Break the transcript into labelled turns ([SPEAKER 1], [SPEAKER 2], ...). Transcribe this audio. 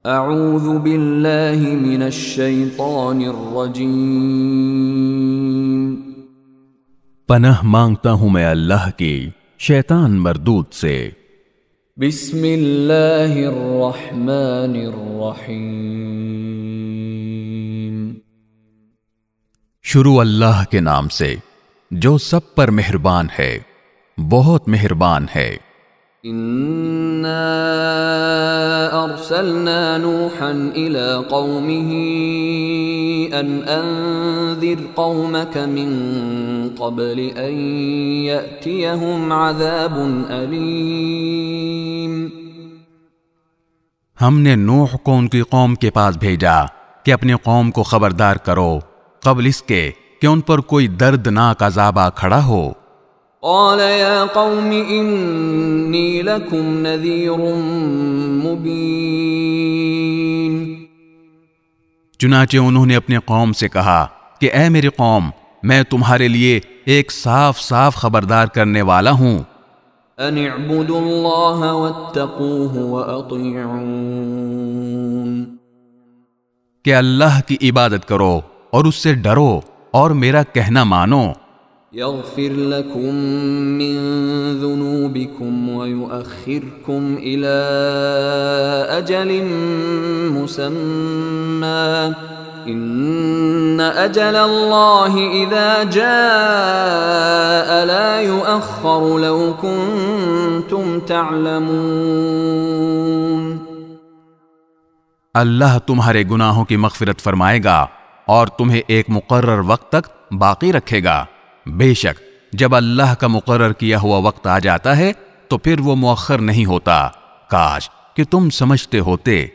[SPEAKER 1] اعوذ باللہ من الشیطان الرجیم،
[SPEAKER 2] پناہ مانگتا ہوں میں اللہ کی شیطان مردود سے۔
[SPEAKER 1] بسم اللہ الرحمن الرحیم،
[SPEAKER 2] شروع اللہ کے نام سے جو سب پر مہربان ہے، بہت مہربان ہے۔
[SPEAKER 1] انا ارسلنا نوحا الى قومه ان انذر قومك من قبل ان يأتيهم عذاب الیم۔
[SPEAKER 2] ہم نے نوح کو ان کی قوم کے پاس بھیجا کہ اپنی قوم کو خبردار کرو قبل اس کے کہ ان پر کوئی دردناک عذاب آ کھڑا ہو۔
[SPEAKER 1] قال يا قوم إني لكم نذير مبين۔
[SPEAKER 2] چنانچہ انہوں نے اپنی قوم سے کہا کہ اے میری قوم، میں تمہارے لیے ایک صاف صاف خبردار کرنے والا ہوں۔
[SPEAKER 1] ان اعبدوا الله واتقوه واطيعون،
[SPEAKER 2] کہ اللہ کی عبادت کرو اور اس سے ڈرو اور میرا کہنا مانو۔
[SPEAKER 1] يغفر لكم من ذنوبكم ويؤخركم إلى أجل مسمى إن أجل الله إذا جاء لا يؤخر لو كنتم تعلمون۔
[SPEAKER 2] اللہ تمہارے گناہوں کی مغفرت فرمائے گا اور تمہیں ایک مقرر وقت تک باقی رکھے گا۔ بے شک جب اللہ کا مقرر کیا ہوا وقت آ جاتا ہے تو پھر وہ مؤخر نہیں ہوتا، کاش کہ تم سمجھتے ہوتے۔